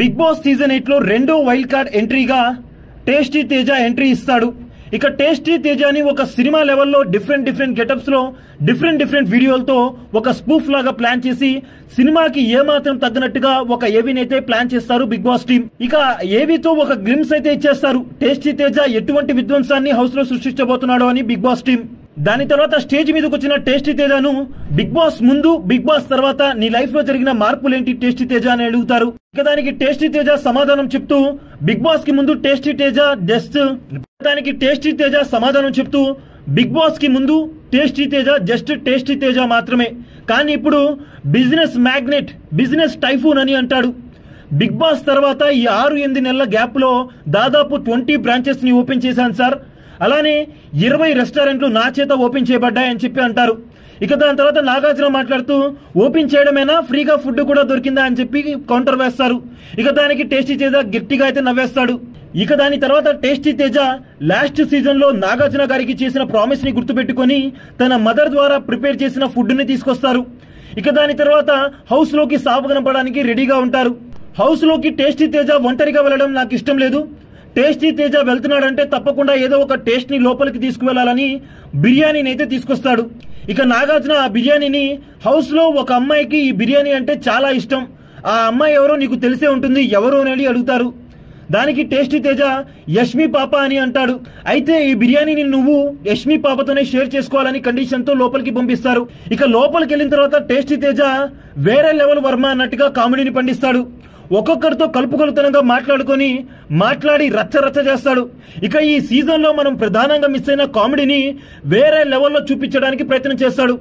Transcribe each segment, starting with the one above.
Big boss season 8 లో రెండో wild card ఎంట్రీగా టేస్టీ తేజ ఎంట్రీ ఇస్తాడు. ఇక టేస్టీ తేజని ఒక సినిమా లెవెల్లో డిఫరెంట్ గెటప్స్ లో డిఫరెంట్ వీడియోలతో ఒక స్పూఫ్ లాగా ప్లాన్ చేసి సినిమాకి ఏమాత్రం తగ్గనట్టుగా ఒక ఏవీని అయితే ప్లాన్ చేస్తారు బిగ్ బాస్ టీం. ఇక ఏవీతో ఒక గ్లిమ్స్ అయితే ఇచ్చేస్తారు టేస్టీ తేజ ఎటువంటి విధ్వంసాన్ని హౌస్ లో సృష్టించబోతున్నాడో అని బిగ్ బాస్ టీం. దాని తర్వాత స్టేజ్ మీదకి వచ్చిన టేస్టీ తేజను బిగ్ బాస్ ముందు బిగ్ బాస్ తర్వాత నీ లైఫ్ లో జరిగిన మార్పులేంటి టేస్టీ తేజ అని అడుగుతారు. ఇక దానికి టేస్టీ తేజ సమాధానం చెప్తూ బిగ్ బాస్ కి ముందు tasty Teja just tasty Teja మాత్రమే, కానీ ఇప్పుడు బిజినెస్ మ్యాగ్నెట్, బిజినెస్ టైఫూన్ అని అంటాడు. బిగ్ బాస్ తర్వాత ఈ 6-8 నెలల గ్యాప్ లో దాదాపు 20 బ్రాంచెస్ ని ఓపెన్ చేశాను సార్, అలానే 20 రెస్టారెంట్లు నా చేత ఓపెన్ చేయబడ్డాయని చెప్పి అంటారు. ఇక దాని తర్వాత నాగార్జున మాట్లాడుతూ ఓపెన్ చేయడమేనా, ఫ్రీగా ఫుడ్ కూడా దొరికిందా అని చెప్పి కౌంటర్ వేస్తారు. ఇక దానికి టేస్టీ తేజ గట్టిగా అయితే నవ్వేస్తాడు. ఇక దాని తర్వాత టేస్టీ తేజ లాస్ట్ సీజన్ లో నాగార్జున గారికి చేసిన ప్రామిస్ ని గుర్తుపెట్టుకుని తన మదర్ ద్వారా ప్రిపేర్ చేసిన ఫుడ్ ని తీసుకొస్తారు. ఇక దాని తర్వాత హౌస్ లోకి సాగు కనపడడానికి రెడీగా ఉంటారు. హౌస్ లోకి టేస్టీ తేజ ఒంటరిగా వెళ్ళడం నాకు ఇష్టం లేదు, టేస్టీ తేజ వెళ్తున్నాడంటే తప్పకుండా ఏదో ఒక టేస్ట్ ని లోపలికి తీసుకువెళ్లాలని బిర్యానీని అయితే తీసుకొస్తాడు. ఇక నాగార్జున ఆ బిర్యానీని హౌస్ లో ఒక అమ్మాయికి ఈ బిర్యానీ అంటే చాలా ఇష్టం, ఆ అమ్మాయి ఎవరో నీకు తెలిసే ఉంటుంది, ఎవరు అని అడుగుతారు. దానికి టేస్టీ తేజ యష్మి పాప అని అంటాడు. అయితే ఈ బిర్యానీని నువ్వు యష్మి పాపతోనే షేర్ చేసుకోవాలని కండిషన్ తో లోపలికి పంపిస్తారు. ఇక లోపలికి వెళ్ళిన తర్వాత టేస్టీ తేజ వేరే లెవెల్ వర్మ అన్నట్టుగా కామెడీని పండిస్తాడు. ఒక్కొక్కరితో కలుపుకొలుతనంగా మాట్లాడి రచ్చ చేస్తాడు. ఇక ఈ సీజన్ లో మనం ప్రధానంగా మిస్ అయిన కామెడీని వేరే లెవెల్లో చూపించడానికి ప్రయత్నం చేస్తాడు.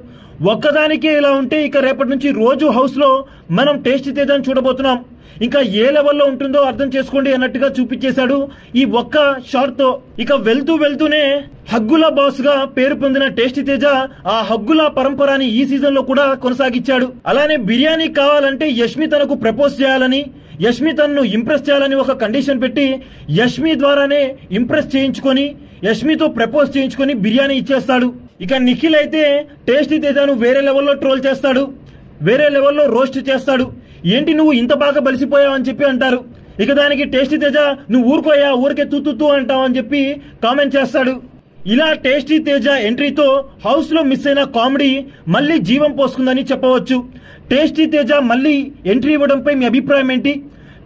ఒక్కదానికే ఇలా ఉంటే ఇక రేపటి నుంచి రోజు హౌస్ లో మనం టేస్టీ తేజని చూడబోతున్నాం. ఇంకా ఏ లెవెల్లో ఉంటుందో అర్థం చేసుకోండి అన్నట్టుగా చూపించేశాడు ఈ ఒక్క షాట్ తో. ఇక వెళ్తూనే హగ్గుల బాస్ గా పేరు పొందిన టేస్టీ తేజ ఆ హగ్గుల పరంపరని ఈ సీజన్ లో కూడా కొనసాగించాడు. అలానే బిర్యానీ కావాలంటే యష్మి తనకు ప్రపోజ్ చేయాలని, యష్మి తనను ఇంప్రెస్ చేయాలని ఒక కండిషన్ పెట్టి యష్మి ద్వారానే ఇంప్రెస్ చేయించుకొని యష్మితో ప్రపోజ్ చేయించుకొని బిర్యానీ ఇచ్చేస్తాడు. ఇక నిఖిల్ అయితే టేస్టీ తేజను వేరే లెవెల్లో ట్రోల్ చేస్తాడు, వేరే లెవెల్లో రోస్ట్ చేస్తాడు. ఏంటి నువ్వు ఇంత బాగా బలిసిపోయావు అని చెప్పి అంటారు. ఇక దానికి టేస్టీ తేజ నువ్వు ఊరుకోయా, ఊరికే తూ అంటావు అని చెప్పి కామెంట్ చేస్తాడు. ఇలా టేస్టీ తేజ ఎంట్రీతో హౌస్ లో మిస్ అయిన కామెడీ మళ్ళీ జీవం పోసుకుందని చెప్పవచ్చు. టేస్టీ తేజ మళ్ళీ ఎంట్రీ ఇవ్వడంపై మీ అభిప్రాయం ఏంటి?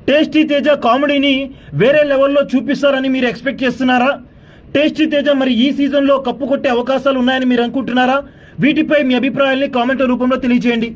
టేస్టీ తేజ కామెడీని వేరే లెవెల్లో చూపిస్తారని మీరు ఎక్స్పెక్ట్ చేస్తున్నారా? టేస్టీ తేజ మరి ఈ సీజన్ లో కప్పు కొట్టే అవకాశాలు ఉన్నాయని మీరు అనుకుంటున్నారా? వీటిపై మీ అభిప్రాయాల్ని కామెంట్ రూపంలో తెలియజేయండి.